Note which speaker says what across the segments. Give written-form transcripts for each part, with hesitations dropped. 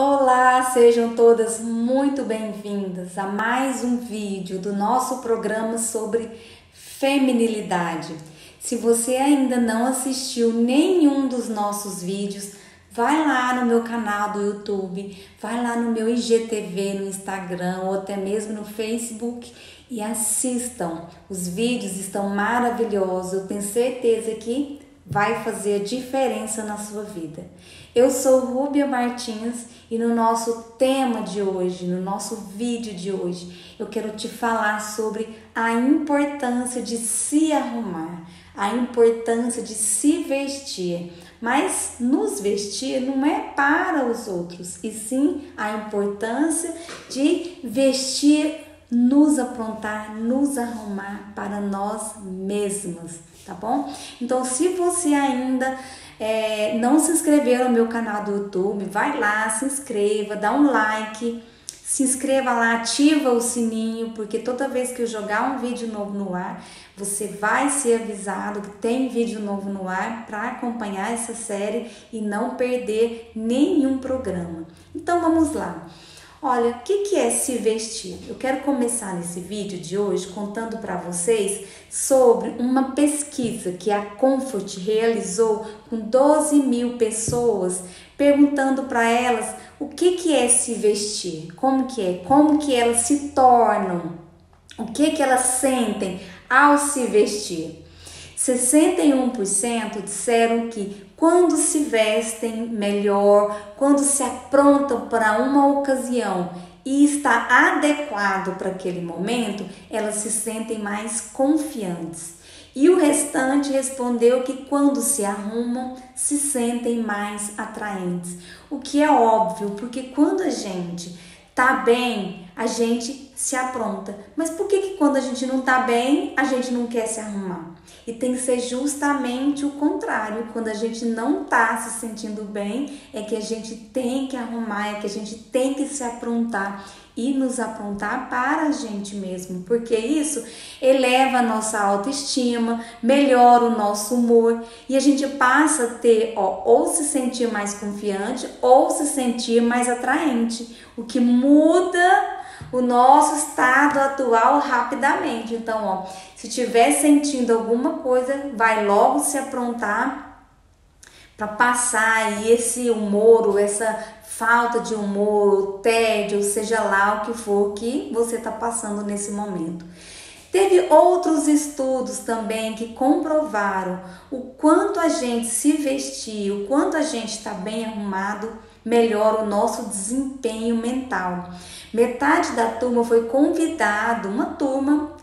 Speaker 1: Olá, sejam todas muito bem-vindas a mais um vídeo do nosso programa sobre feminilidade. Se você ainda não assistiu nenhum dos nossos vídeos, vai lá no meu canal do YouTube, vai lá no meu IGTV no Instagram ou até mesmo no Facebook e assistam. Os vídeos estão maravilhosos, eu tenho certeza que vai fazer a diferença na sua vida. Eu sou Rúbia Martins e no nosso tema de hoje, no nosso vídeo de hoje, eu quero te falar sobre a importância de se arrumar, a importância de se vestir. Mas nos vestir não é para os outros, e sim a importância de vestir, nos aprontar, nos arrumar para nós mesmas, tá bom? Então, se você ainda não se inscreveu no meu canal do YouTube, vai lá, se inscreva, dá um like, se inscreva lá, ativa o sininho, porque toda vez que eu jogar um vídeo novo no ar, você vai ser avisado que tem vídeo novo no ar para acompanhar essa série e não perder nenhum programa. Então vamos lá. Olha, o que é se vestir? Eu quero começar nesse vídeo de hoje contando para vocês sobre uma pesquisa que a Comfort realizou com 12 mil pessoas, perguntando para elas o que é se vestir, como que elas se tornam, o que elas sentem ao se vestir. 61% disseram que quando se vestem melhor, quando se aprontam para uma ocasião e está adequado para aquele momento, elas se sentem mais confiantes. E o restante respondeu que quando se arrumam, se sentem mais atraentes. O que é óbvio, porque quando a gente tá bem, a gente se apronta. Mas por que quando a gente não tá bem, a gente não quer se arrumar? E tem que ser justamente o contrário. Quando a gente não tá se sentindo bem, é que a gente tem que arrumar, é que a gente tem que se aprontar e nos aprontar para a gente mesmo, porque isso eleva a nossa autoestima, melhora o nosso humor e a gente passa a ter, ou se sentir mais confiante ou se sentir mais atraente, o que muda o nosso estado atual rapidamente. Então, se estiver sentindo alguma coisa, vai logo se aprontar para passar aí esse humor ou essa falta de humor, tédio, seja lá o que for que você está passando nesse momento. Teve outros estudos também que comprovaram o quanto a gente se vestir, o quanto a gente está bem arrumado, melhora o nosso desempenho mental. Metade da turma foi convidada, uma turma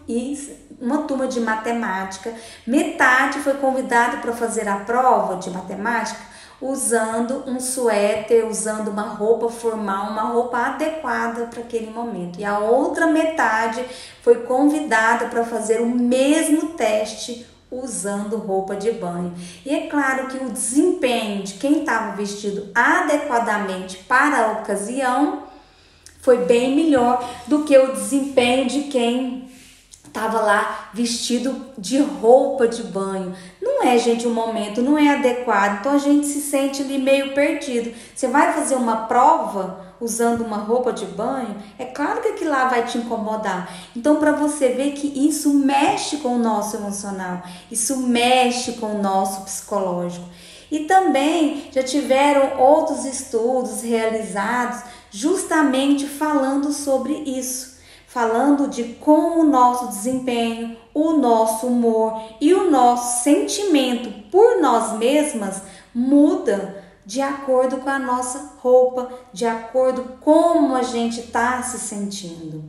Speaker 1: de matemática, metade foi convidada para fazer a prova de matemática usando um suéter, usando uma roupa formal, uma roupa adequada para aquele momento. E a outra metade foi convidada para fazer o mesmo teste usando roupa de banho. E é claro que o desempenho de quem estava vestido adequadamente para a ocasião foi bem melhor do que o desempenho de quem estava lá vestido de roupa de banho. Não é, gente, o momento não é adequado, então a gente se sente ali meio perdido. Você vai fazer uma prova usando uma roupa de banho, é claro que aquilo lá vai te incomodar. Então, para você ver que isso mexe com o nosso emocional, isso mexe com o nosso psicológico. E também já tiveram outros estudos realizados justamente falando sobre isso. Falando de como o nosso desempenho, o nosso humor e o nosso sentimento por nós mesmas muda de acordo com a nossa roupa, de acordo com como a gente está se sentindo.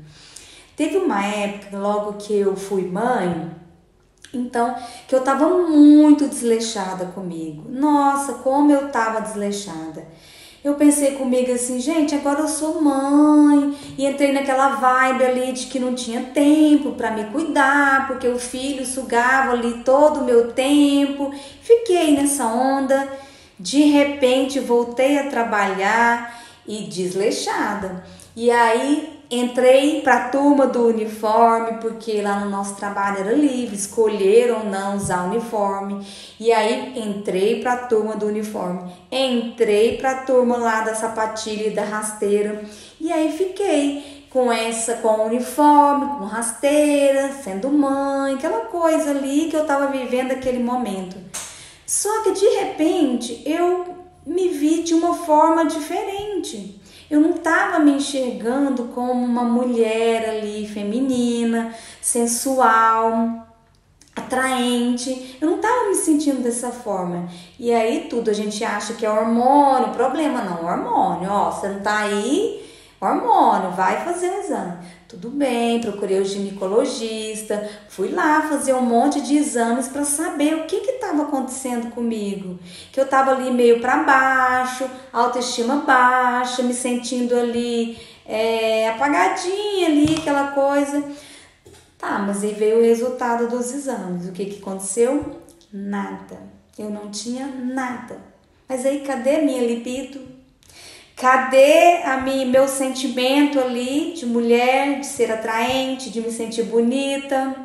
Speaker 1: Teve uma época, logo que eu fui mãe, então, que eu estava muito desleixada comigo. Nossa, como eu estava desleixada. Eu pensei comigo assim, gente, agora eu sou mãe, e entrei naquela vibe ali de que não tinha tempo para me cuidar, porque o filho sugava ali todo o meu tempo. Fiquei nessa onda, de repente voltei a trabalhar e desleixada. E aí entrei para a turma do uniforme, porque lá no nosso trabalho era livre, escolher ou não usar uniforme. E aí entrei para a turma do uniforme, entrei para a turma lá da sapatilha e da rasteira. E aí fiquei com o uniforme, com rasteira, sendo mãe, aquela coisa ali que eu estava vivendo aquele momento. Só que de repente eu me vi de uma forma diferente. Eu não estava me enxergando como uma mulher ali feminina, sensual, atraente. Eu não estava me sentindo dessa forma. E aí tudo a gente acha que é hormônio, problema não, hormônio. Ó, você não tá aí, hormônio, vai fazer o exame. Tudo bem, procurei o ginecologista, fui lá fazer um monte de exames para saber o que estava acontecendo comigo. Que eu estava ali meio para baixo, autoestima baixa, me sentindo ali apagadinha ali, aquela coisa. Tá, mas aí veio o resultado dos exames. O que aconteceu? Nada. Eu não tinha nada. Mas aí cadê minha libido? Cadê meu sentimento ali de mulher, de ser atraente, de me sentir bonita?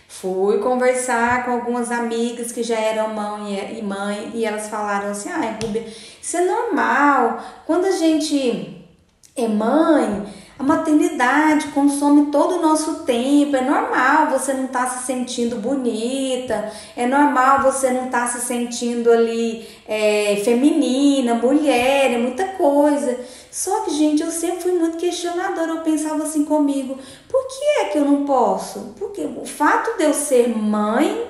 Speaker 1: Fui conversar com algumas amigas que já eram mãe e elas falaram assim, Rúbia, isso é normal. Quando a gente é mãe, a maternidade consome todo o nosso tempo, é normal você não estar se sentindo bonita, é normal você não estar se sentindo ali feminina, mulher, é muita coisa. Só que, gente, eu sempre fui muito questionadora, eu pensava assim comigo, por que é que eu não posso? Porque o fato de eu ser mãe,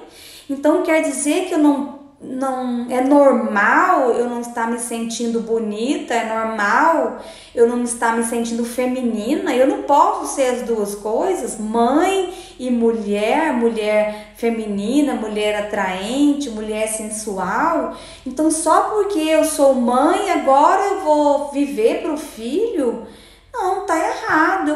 Speaker 1: então quer dizer que eu não é normal eu não estar me sentindo bonita, é normal eu não estar me sentindo feminina, eu não posso ser as duas coisas, mãe e mulher, mulher feminina, mulher atraente, mulher sensual. Então só porque eu sou mãe agora eu vou viver pro filho? Não, tá errado.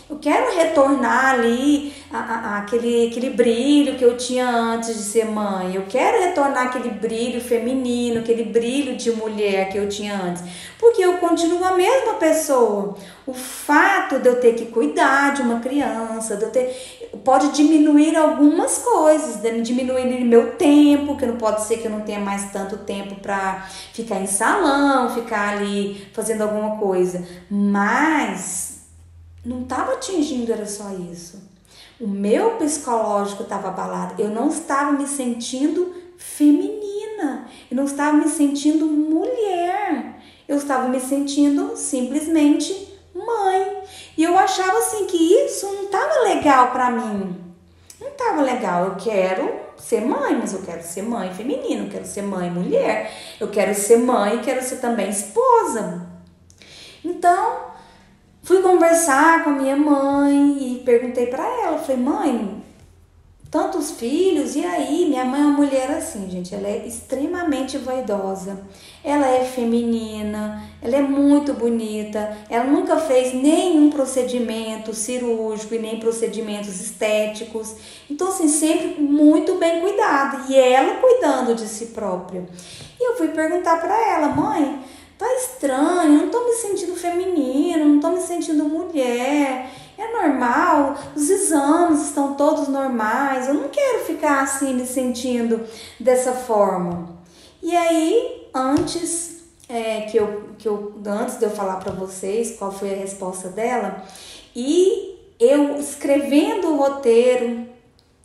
Speaker 1: Eu quero retornar ali aquele brilho que eu tinha antes de ser mãe. Eu quero retornar aquele brilho feminino, aquele brilho de mulher que eu tinha antes. Porque eu continuo a mesma pessoa. O fato de eu ter que cuidar de uma criança, pode diminuir algumas coisas, diminuir meu tempo, que não pode ser que eu não tenha mais tanto tempo para ficar em salão, ficar ali fazendo alguma coisa. Mas não estava atingindo, era só isso. O meu psicológico estava abalado. Eu não estava me sentindo feminina. Eu não estava me sentindo mulher. Eu estava me sentindo simplesmente mãe. E eu achava assim que isso não estava legal para mim. Não estava legal. Eu quero ser mãe, mas eu quero ser mãe feminina. Eu quero ser mãe mulher. Eu quero ser mãe e quero ser também esposa. Então fui conversar com a minha mãe e perguntei para ela, falei, mãe, tantos filhos, e aí? Minha mãe é uma mulher assim, gente, ela é extremamente vaidosa, ela é feminina, ela é muito bonita, ela nunca fez nenhum procedimento cirúrgico e nem procedimentos estéticos, então assim, sempre muito bem cuidada, e ela cuidando de si própria. E eu fui perguntar para ela, mãe, tá estranho, não tô me sentindo feminina, não tô me sentindo mulher, é normal, os exames estão todos normais, eu não quero ficar assim me sentindo dessa forma. E aí, antes de eu falar para vocês qual foi a resposta dela, e eu escrevendo o roteiro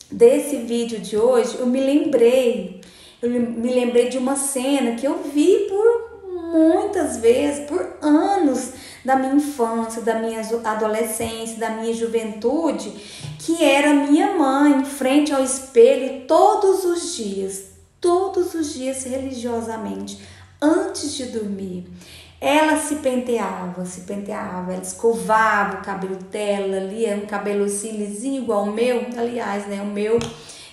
Speaker 1: desse vídeo de hoje, eu me lembrei de uma cena que eu vi por muitas vezes, por anos da minha infância, da minha adolescência, da minha juventude, que era minha mãe em frente ao espelho todos os dias religiosamente, antes de dormir. Ela se penteava, ela escovava o cabelo dela ali, era um cabelo assim lisinho igual ao meu, aliás, né, o meu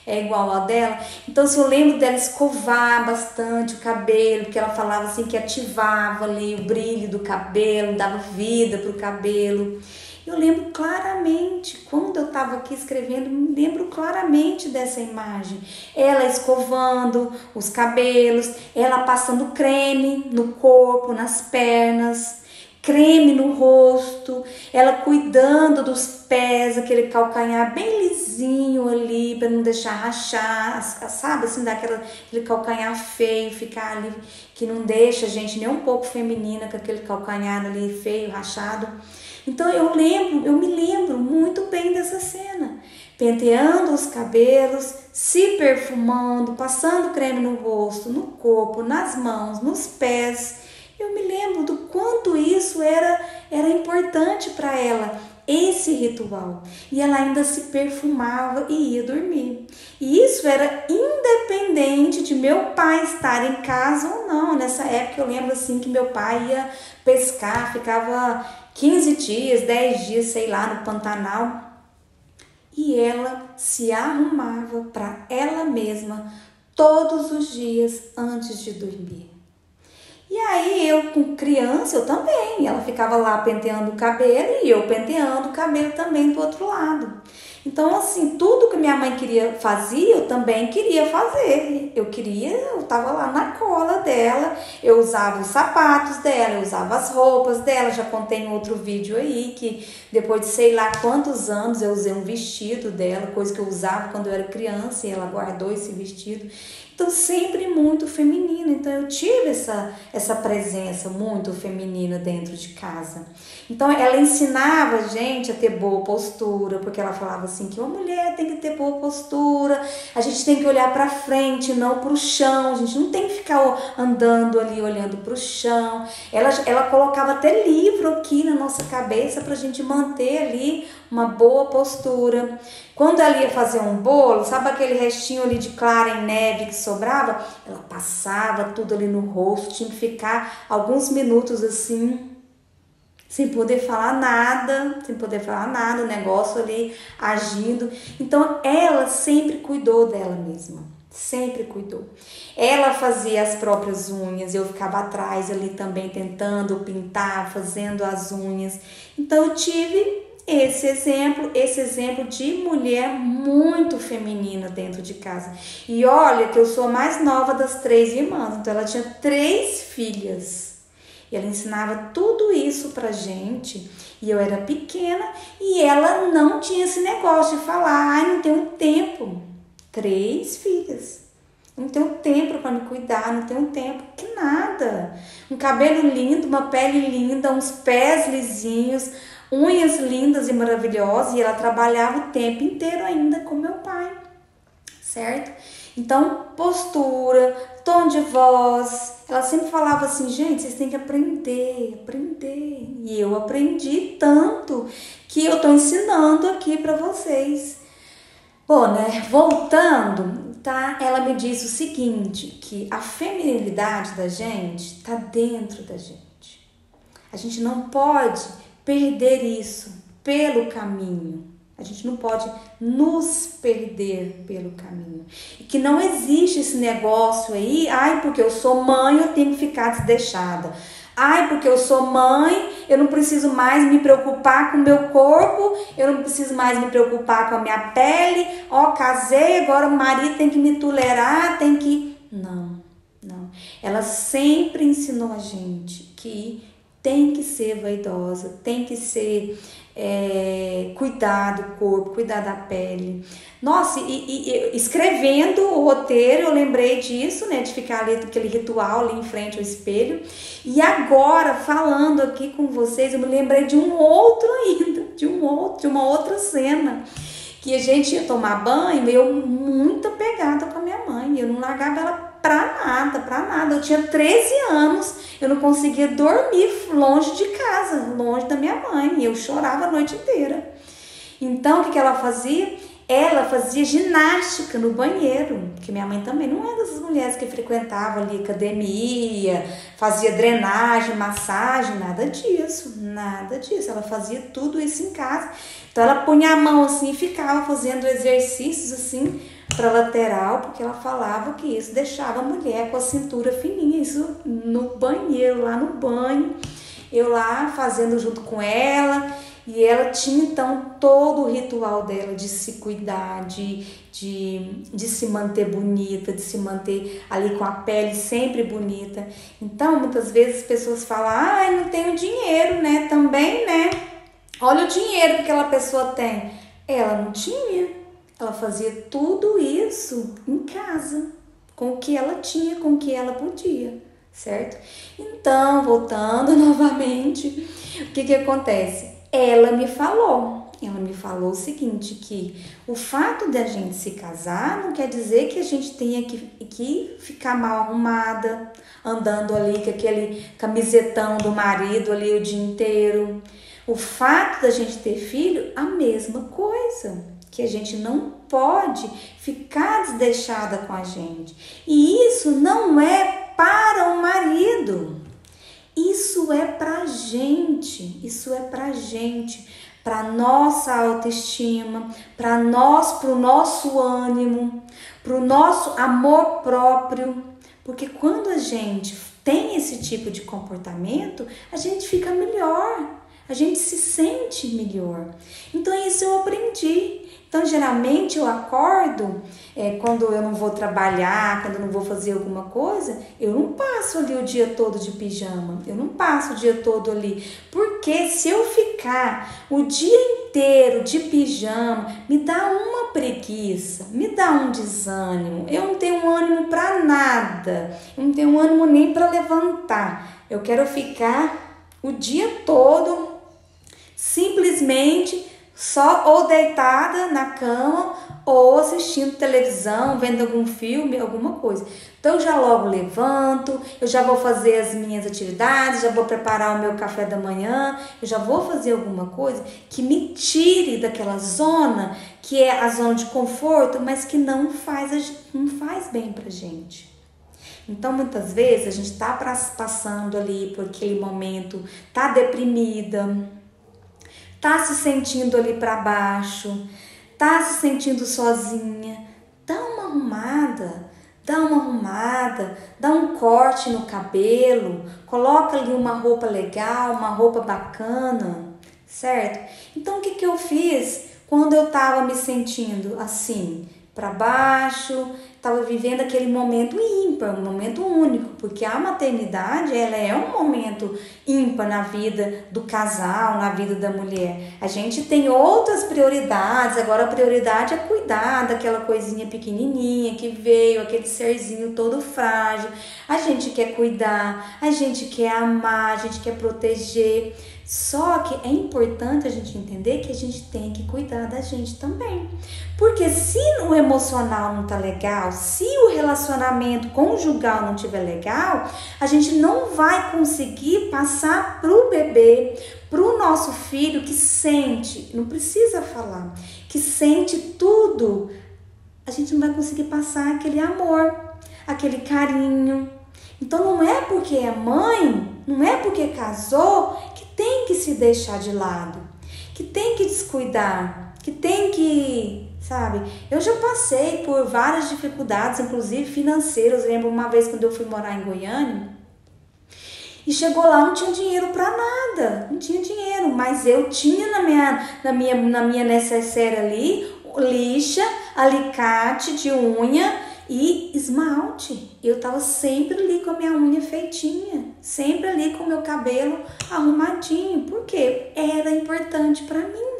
Speaker 1: é igual ao dela. Então, assim, eu lembro dela escovar bastante o cabelo, porque ela falava assim que ativava ali o brilho do cabelo, dava vida pro cabelo. Eu lembro claramente, quando eu estava aqui escrevendo, me lembro claramente dessa imagem. Ela escovando os cabelos, ela passando creme no corpo, nas pernas. creme no rosto, ela cuidando dos pés, aquele calcanhar bem lisinho ali, para não deixar rachar, sabe, assim, aquele calcanhar feio, ficar ali, que não deixa a gente nem um pouco feminina, com aquele calcanhar ali feio, rachado. Então eu me lembro muito bem dessa cena, penteando os cabelos, se perfumando, passando creme no rosto, no corpo, nas mãos, nos pés. Eu me lembro do quanto isso era importante para ela, esse ritual. E ela ainda se perfumava e ia dormir. E isso era independente de meu pai estar em casa ou não. Nessa época eu lembro assim que meu pai ia pescar, ficava 15 dias, 10 dias, sei lá, no Pantanal. E ela se arrumava para ela mesma todos os dias antes de dormir. E aí eu, com criança, eu também. Ela ficava lá penteando o cabelo e eu penteando o cabelo também do outro lado. Então, assim, tudo que minha mãe fazia, eu também queria fazer. Eu tava lá na cola dela, eu usava os sapatos dela, eu usava as roupas dela. Já contei em outro vídeo aí que depois de sei lá quantos anos eu usei um vestido dela, coisa que eu usava quando eu era criança e ela guardou esse vestido. Então, sempre muito feminina. Então, eu tive essa presença muito feminina dentro de casa. Então, ela ensinava a gente a ter boa postura, porque ela falava assim que uma mulher tem que ter boa postura, a gente tem que olhar para frente, não para o chão, a gente não tem que ficar andando ali olhando para o chão. Ela colocava até livro aqui na nossa cabeça para a gente manter ali uma boa postura. Quando ela ia fazer um bolo, sabe aquele restinho ali de clara em neve que sobrava? Ela passava tudo ali no rosto, tinha que ficar alguns minutos assim, sem poder falar nada, o negócio ali agindo. Então ela sempre cuidou dela mesma, sempre cuidou. Ela fazia as próprias unhas, eu ficava atrás ali também tentando pintar, fazendo as unhas. Então eu tive esse exemplo de mulher muito feminina dentro de casa. E olha que eu sou a mais nova das 3 irmãs, então ela tinha 3 filhas. E ela ensinava tudo isso pra gente. E eu era pequena e ela não tinha esse negócio de falar, ai, não tenho tempo. 3 filhas. Não tenho tempo para me cuidar, não tenho tempo, que nada. Um cabelo lindo, uma pele linda, uns pés lisinhos, unhas lindas e maravilhosas, e ela trabalhava o tempo inteiro ainda com meu pai, certo? Então, postura, tom de voz, ela sempre falava assim, gente, vocês têm que aprender. E eu aprendi tanto que eu tô ensinando aqui para vocês. Bom, né, voltando, tá? Ela me disse o seguinte, que a feminilidade da gente tá dentro da gente. A gente não pode perder isso pelo caminho. A gente não pode nos perder pelo caminho. E que não existe esse negócio aí, ai, porque eu sou mãe, eu tenho que ficar desleixada. Ai, porque eu sou mãe, eu não preciso mais me preocupar com o meu corpo, eu não preciso mais me preocupar com a minha pele. Ó, casei, agora o marido tem que me tolerar, tem que... Não. Ela sempre ensinou a gente que tem que ser vaidosa, tem que ser cuidar do corpo, cuidar da pele. Nossa, e escrevendo o roteiro eu lembrei disso, né, de ficar ali aquele ritual ali em frente ao espelho. E agora, falando aqui com vocês, eu me lembrei de um outro ainda, de uma outra cena, que a gente ia tomar banho e eu muito apegada com a minha mãe, eu não largava ela pra nada. Eu tinha 13 anos, eu não conseguia dormir longe de casa, longe da minha mãe, e eu chorava a noite inteira. Então, o que ela fazia? Ela fazia ginástica no banheiro, porque minha mãe também não era dessas mulheres que frequentava ali academia, fazia drenagem, massagem, nada disso. Ela fazia tudo isso em casa. Então, ela punha a mão assim e ficava fazendo exercícios assim para lateral, porque ela falava que isso deixava a mulher com a cintura fininha, isso no banheiro, lá no banho, eu lá fazendo junto com ela. E ela tinha então todo o ritual dela de se cuidar, de se manter bonita, de se manter ali com a pele sempre bonita. Então, muitas vezes as pessoas falam, ah, não tenho dinheiro, né? Também, né? Olha o dinheiro que aquela pessoa tem. Ela não tinha. Ela fazia tudo isso em casa, com o que ela tinha, com o que ela podia, certo? Então, voltando novamente, o que acontece? Ela me falou o seguinte, que o fato de a gente se casar não quer dizer que a gente tenha que ficar mal arrumada, andando ali com aquele camisetão do marido ali o dia inteiro. O fato da gente ter filho, a mesma coisa, que a gente não pode ficar desleixada com a gente. E isso não é para o marido. Isso é pra gente, para nossa autoestima, para o nosso ânimo, para o nosso amor próprio, porque quando a gente tem esse tipo de comportamento, a gente fica melhor, a gente se sente melhor. Então isso eu aprendi. Então, geralmente eu acordo, quando eu não vou trabalhar, quando eu não vou fazer alguma coisa, eu não passo ali o dia todo de pijama, eu não passo o dia todo ali. Porque se eu ficar o dia inteiro de pijama, me dá uma preguiça, me dá um desânimo. Eu não tenho ânimo para nada, eu não tenho ânimo nem para levantar. Eu quero ficar o dia todo simplesmente só ou deitada na cama ou assistindo televisão, vendo algum filme, alguma coisa. Então eu já logo levanto, eu já vou fazer as minhas atividades, já vou preparar o meu café da manhã, eu já vou fazer alguma coisa que me tire daquela zona que é a zona de conforto, mas que não faz bem pra gente. Então, muitas vezes a gente tá passando ali por aquele momento, tá deprimida, tá se sentindo ali para baixo, tá se sentindo sozinha, dá uma arrumada, dá um corte no cabelo, coloca ali uma roupa legal, uma roupa bacana, certo? Então, o que eu fiz quando eu tava me sentindo assim, para baixo, estava vivendo aquele momento ímpar, um momento único, porque a maternidade, ela é um momento ímpar na vida do casal, na vida da mulher. A gente tem outras prioridades, agora a prioridade é cuidar daquela coisinha pequenininha que veio, aquele serzinho todo frágil. A gente quer cuidar, a gente quer amar, a gente quer proteger. Só que é importante a gente entender que a gente tem que cuidar da gente também. Porque se o emocional não tá legal, se o relacionamento conjugal não tiver legal, a gente não vai conseguir passar pro bebê, pro nosso filho que sente, não precisa falar, que sente tudo. A gente não vai conseguir passar aquele amor, aquele carinho. Então não é porque é mãe, não é porque casou que tem que se deixar de lado, que tem que descuidar, que tem que, sabe? Eu já passei por várias dificuldades, inclusive financeiras. Lembro uma vez quando eu fui morar em Goiânia e chegou lá, não tinha dinheiro para nada, não tinha dinheiro, mas eu tinha na minha necessaire ali lixa, alicate de unha e esmalte. Eu tava sempre ali com a minha unha feitinha, sempre ali com o meu cabelo arrumadinho, porque era importante para mim,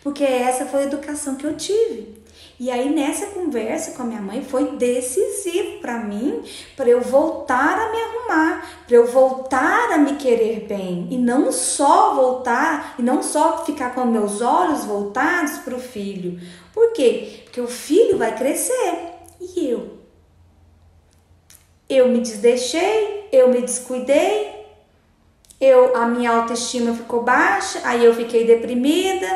Speaker 1: porque essa foi a educação que eu tive. E aí nessa conversa com a minha mãe foi decisivo para mim, para eu voltar a me arrumar, para eu voltar a me querer bem e não só voltar, e não só ficar com meus olhos voltados para o filho. Por quê? Porque o filho vai crescer e eu me desdeixei, eu me descuidei, a minha autoestima ficou baixa, aí eu fiquei deprimida,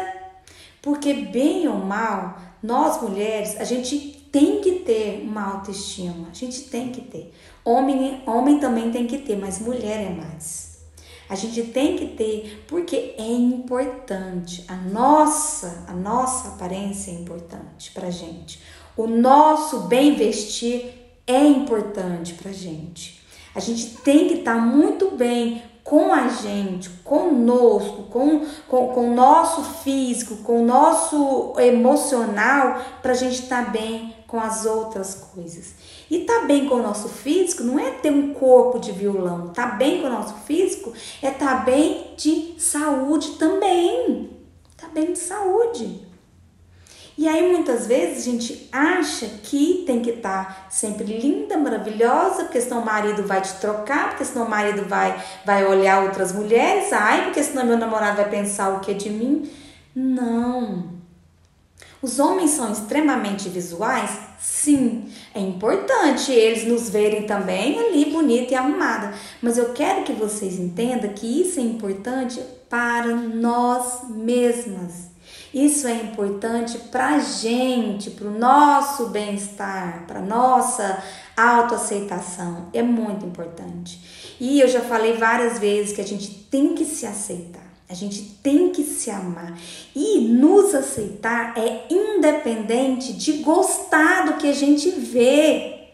Speaker 1: porque bem ou mal, nós mulheres, a gente tem que ter uma autoestima, a gente tem que ter. Homem também tem que ter, mas mulher é mais. A gente tem que ter, porque é importante, a nossa aparência é importante pra gente. O nosso bem vestir é importante pra gente. A gente tem que estar muito bem com a gente, conosco, com o nosso físico, com o nosso emocional, para a gente estar bem com as outras coisas. E tá bem com o nosso físico não é ter um corpo de violão. Tá bem com o nosso físico é tá bem de saúde também. Tá bem de saúde. E aí muitas vezes a gente acha que tem que estar sempre linda, maravilhosa, porque senão o marido vai te trocar, porque senão o marido vai olhar outras mulheres, ai, porque senão meu namorado vai pensar o que é de mim. Não. Os homens são extremamente visuais? Sim. É importante eles nos verem também ali bonita e arrumada. Mas eu quero que vocês entendam que isso é importante para nós mesmas. Isso é importante para a gente, para o nosso bem-estar, para a nossa autoaceitação. É muito importante. E eu já falei várias vezes que a gente tem que se aceitar. A gente tem que se amar. E nos aceitar é independente de gostar do que a gente vê.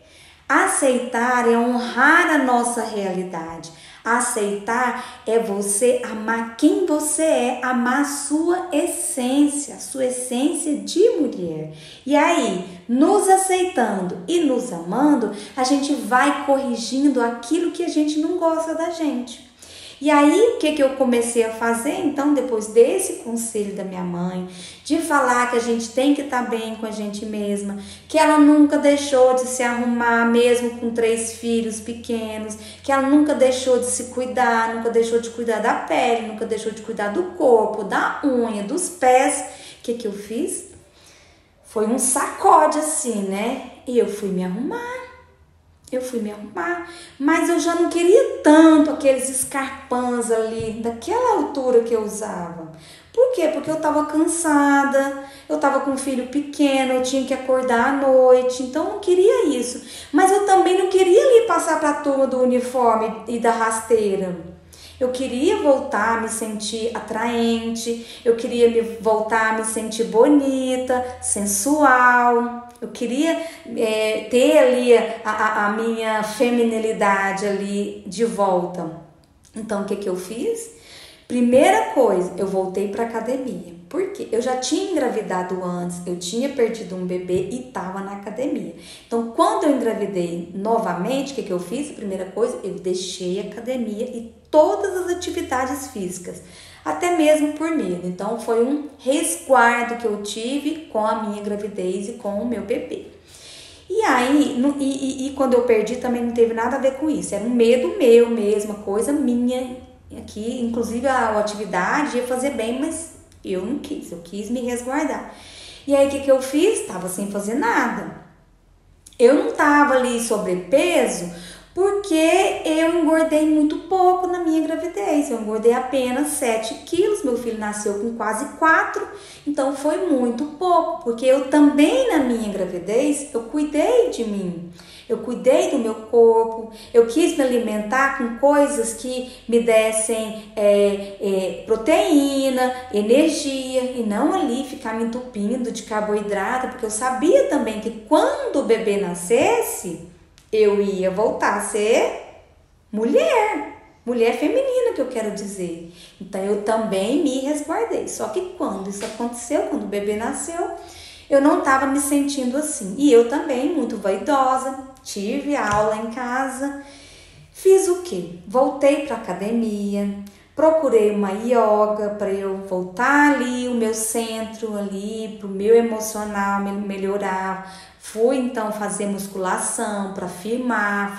Speaker 1: Aceitar é honrar a nossa realidade. Aceitar é você amar quem você é, amar a sua essência de mulher. E aí, nos aceitando e nos amando, a gente vai corrigindo aquilo que a gente não gosta da gente. E aí, o que eu comecei a fazer, então, depois desse conselho da minha mãe, de falar que a gente tem que estar bem com a gente mesma, que ela nunca deixou de se arrumar, mesmo com 3 filhos pequenos, que ela nunca deixou de se cuidar, nunca deixou de cuidar da pele, nunca deixou de cuidar do corpo, da unha, dos pés. O que eu fiz? Foi um sacode assim, né? E eu fui me arrumar. Mas eu já não queria tanto aqueles escarpãs ali, daquela altura que eu usava. Por quê? Porque eu tava cansada, eu tava com um filho pequeno, eu tinha que acordar à noite, então eu não queria isso. Mas eu também não queria ali passar para a turma do uniforme e da rasteira. Eu queria voltar a me sentir atraente, eu queria voltar a me sentir bonita, sensual. Eu queria ter ali a minha feminilidade ali de volta. Então, o que eu fiz? Primeira coisa, eu voltei para academia. Por quê? Eu já tinha engravidado antes, eu tinha perdido um bebê e estava na academia. Então, quando eu engravidei novamente, o que eu fiz? A primeira coisa, eu deixei a academia e todas as atividades físicas, até mesmo por medo. Então, foi um resguardo que eu tive com a minha gravidez e com o meu bebê. E aí, quando eu perdi, também não teve nada a ver com isso. Era um medo meu mesmo, uma coisa minha aqui. Inclusive, a atividade ia fazer bem, mas eu não quis. Eu quis me resguardar. E aí, o que eu fiz? Estava sem fazer nada. Eu não estava ali sobrepeso, porque eu engordei muito pouco na minha gravidez. Eu engordei apenas 7 quilos, meu filho nasceu com quase 4, então foi muito pouco, porque eu também na minha gravidez, eu cuidei de mim. Eu cuidei do meu corpo, eu quis me alimentar com coisas que me dessem proteína, energia, e não ali ficar me entupindo de carboidrato, porque eu sabia também que quando o bebê nascesse, eu ia voltar a ser mulher feminina, que eu quero dizer. Então, eu também me resguardei. Só que quando isso aconteceu, quando o bebê nasceu, eu não estava me sentindo assim. E eu também, muito vaidosa, tive aula em casa. Fiz o quê? Voltei para a academia, procurei uma yoga para eu voltar ali, o meu centro ali, para o meu emocional melhorar. Fui então fazer musculação para firmar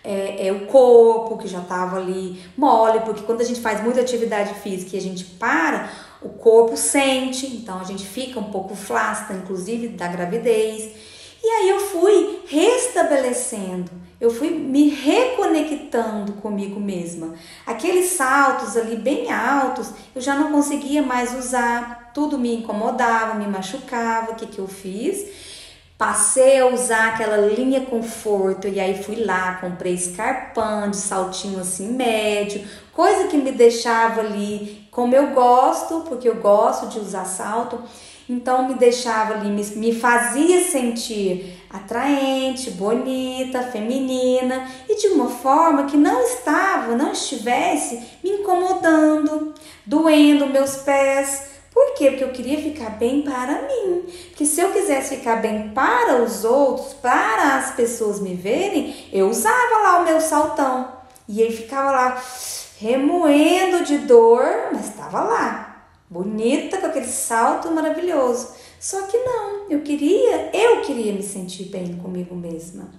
Speaker 1: o corpo, que já estava ali mole, porque quando a gente faz muita atividade física e a gente para, o corpo sente, então a gente fica um pouco flácida, inclusive da gravidez. E aí eu fui restabelecendo, eu fui me reconectando comigo mesma. Aqueles saltos ali bem altos, eu já não conseguia mais usar, tudo me incomodava, me machucava. O que eu fiz? Passei a usar aquela linha conforto, e aí fui lá, comprei escarpão de saltinho assim médio, coisa que me deixava ali como eu gosto, porque eu gosto de usar salto. Então me deixava ali, me fazia sentir atraente, bonita, feminina e de uma forma que não estivesse me incomodando, doendo meus pés. Por quê? Porque eu queria ficar bem para mim. Porque se eu quisesse ficar bem para os outros, para as pessoas me verem, eu usava lá o meu saltão. E aí ficava lá remoendo de dor, mas estava lá, bonita com aquele salto maravilhoso. Só que não, eu queria me sentir bem comigo mesma.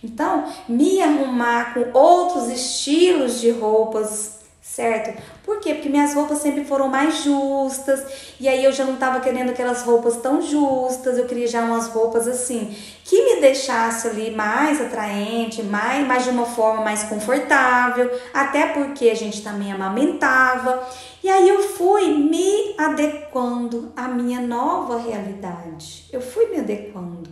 Speaker 1: Então, me arrumar com outros estilos de roupas, certo? Por quê? Porque minhas roupas sempre foram mais justas, e aí eu já não estava querendo aquelas roupas tão justas, eu queria já umas roupas assim, que me deixasse ali mais atraente, mais de uma forma mais confortável, até porque a gente também amamentava, e aí eu fui me adequando à minha nova realidade, eu fui me adequando,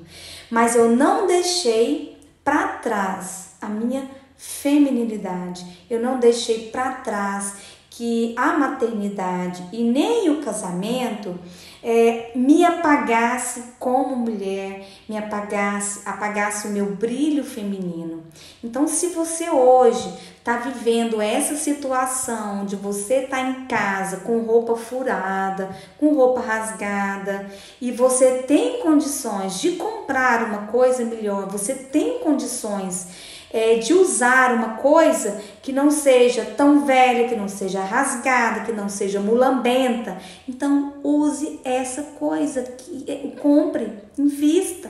Speaker 1: mas eu não deixei para trás a minha feminilidade, eu não deixei para trás que a maternidade e nem o casamento me apagasse como mulher, apagasse o meu brilho feminino. Então, se você hoje está vivendo essa situação de você estar em casa com roupa furada, com roupa rasgada, e você tem condições de comprar uma coisa melhor, você tem condições de usar uma coisa que não seja tão velha, que não seja rasgada, que não seja mulambenta, então use essa coisa, compre, invista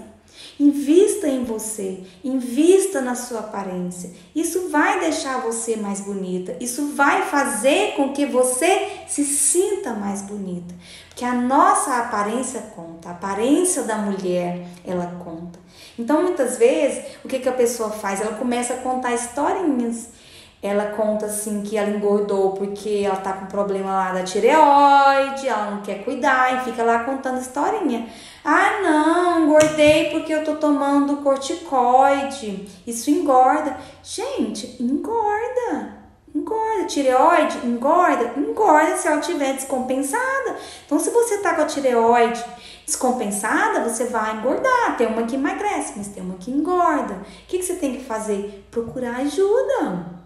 Speaker 1: em você, invista na sua aparência, isso vai deixar você mais bonita, isso vai fazer com que você se sinta mais bonita, porque a nossa aparência conta, a aparência da mulher, ela conta. Então, muitas vezes, o que a pessoa faz? Ela começa a contar historinhas. Ela conta assim que ela engordou porque ela tá com problema lá da tireoide, ela não quer cuidar e fica lá contando historinha. Ah, não, engordei porque eu tô tomando corticoide. Isso engorda. Gente, engorda. Tireoide, engorda se ela estiver descompensada. Então, se você tá com a tireoide descompensada, você vai engordar. Tem uma que emagrece, mas tem uma que engorda. O que você tem que fazer? Procurar ajuda.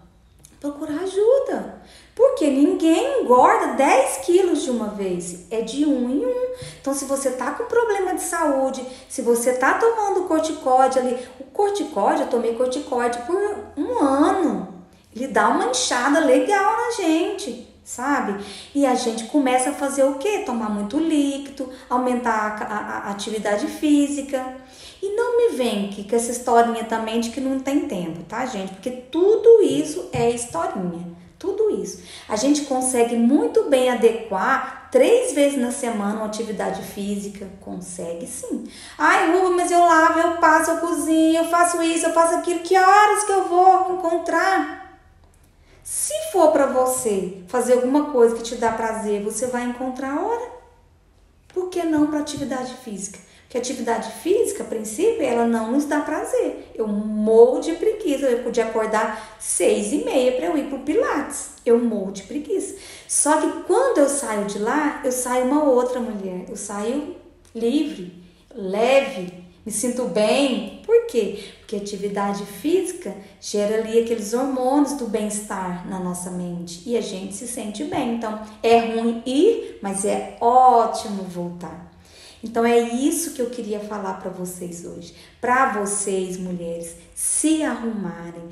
Speaker 1: Porque ninguém engorda 10 quilos de uma vez. É de um em um. Então, se você tá com problema de saúde, se você tá tomando corticóide ali, o corticóide, eu tomei corticóide por 1 ano. Ele dá uma inchada legal na gente, sabe? E a gente começa a fazer o quê? Tomar muito líquido, aumentar a atividade física. E não me vem aqui com essa historinha também de que não tem tempo, tá, gente? Porque tudo isso é historinha, tudo isso. A gente consegue muito bem adequar 3 vezes na semana uma atividade física, consegue sim. Ai, Ruba, mas eu lavo, eu passo, eu cozinho, eu faço isso, eu faço aquilo, que horas que eu vou encontrar? Se for para você fazer alguma coisa que te dá prazer, você vai encontrar a hora. Por que não para atividade física? Porque a atividade física, a princípio, ela não nos dá prazer. Eu morro de preguiça. Eu podia acordar 6h30 para eu ir pro Pilates. Eu morro de preguiça. Só que quando eu saio de lá, eu saio uma outra mulher. Eu saio livre, leve, me sinto bem. Por quê? Porque a atividade física gera ali aqueles hormônios do bem-estar na nossa mente e a gente se sente bem. Então, é ruim ir, mas é ótimo voltar. Então, é isso que eu queria falar para vocês hoje. Para vocês, mulheres, se arrumarem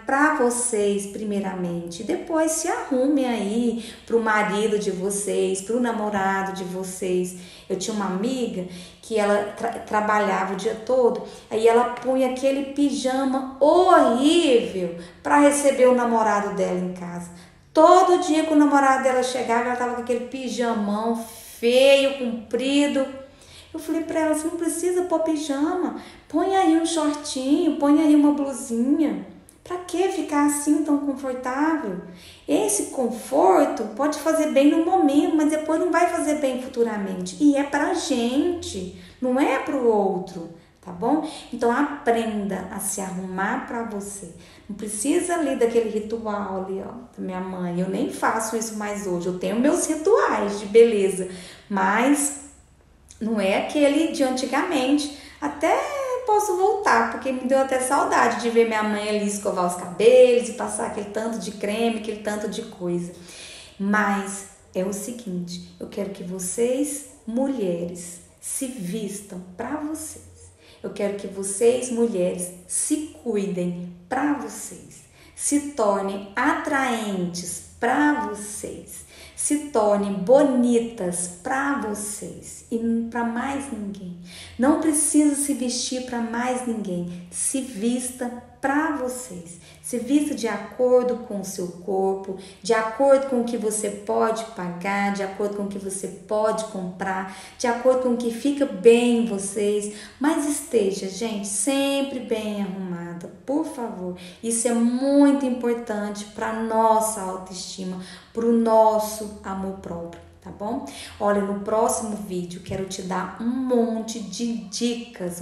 Speaker 1: para vocês primeiramente. Depois se arrumem aí para o marido de vocês, para o namorado de vocês. Eu tinha uma amiga que ela trabalhava o dia todo, aí ela punha aquele pijama horrível para receber o namorado dela em casa. Todo dia que o namorado dela chegava, ela tava com aquele pijamão feio, comprido. Eu falei pra ela, você não precisa pôr pijama, põe aí um shortinho, põe aí uma blusinha. Pra que ficar assim tão confortável? Esse conforto pode fazer bem no momento, mas depois não vai fazer bem futuramente. E é pra gente, não é pro outro, tá bom? Então aprenda a se arrumar pra você. Não precisa ali daquele ritual ali, ó, da minha mãe. Eu nem faço isso mais hoje. Eu tenho meus rituais de beleza, mas não é aquele de antigamente. Até posso voltar, porque me deu até saudade de ver minha mãe ali escovar os cabelos e passar aquele tanto de creme, aquele tanto de coisa. Mas é o seguinte, eu quero que vocês, mulheres, se vistam para vocês. Eu quero que vocês, mulheres, se cuidem para vocês. Se tornem atraentes para vocês. Se tornem bonitas para vocês e para mais ninguém. Não precisa se vestir para mais ninguém. Se vista para vocês. Se vista de acordo com o seu corpo, de acordo com o que você pode pagar, de acordo com o que você pode comprar, de acordo com o que fica bem em vocês, mas esteja, gente, sempre bem arrumada, por favor. Isso é muito importante para nossa autoestima, para o nosso amor próprio. Tá bom? Olha, no próximo vídeo quero te dar um monte de dicas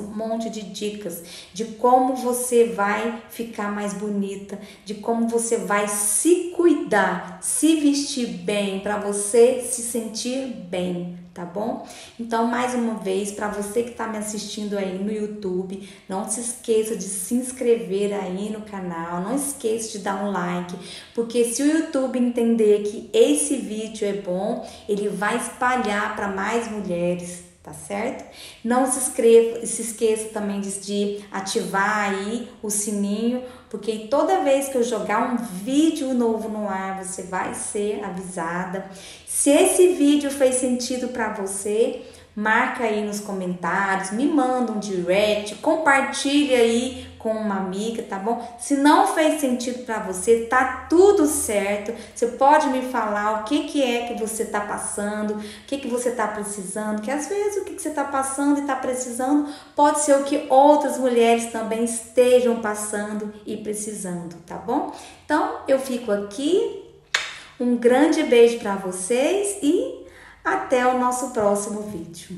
Speaker 1: de como você vai ficar mais bonita, de como você vai se cuidar, se vestir bem para você se sentir bem, tá bom? Então, mais uma vez, para você que está me assistindo aí no YouTube, não se esqueça de se inscrever aí no canal, não esqueça de dar um like, porque se o YouTube entender que esse vídeo é bom, ele vai espalhar para mais mulheres, tá certo? Não se esqueça também de ativar aí o sininho, porque toda vez que eu jogar um vídeo novo no ar, você vai ser avisada. Se esse vídeo fez sentido para você, marca aí nos comentários, me manda um direct, compartilha aí com uma amiga, tá bom? Se não fez sentido para você, tá tudo certo. Você pode me falar o que é que você tá passando, o que você tá precisando, que às vezes o que você tá passando e tá precisando pode ser o que outras mulheres também estejam passando e precisando, tá bom? Então, eu fico aqui. Um grande beijo para vocês e até o nosso próximo vídeo.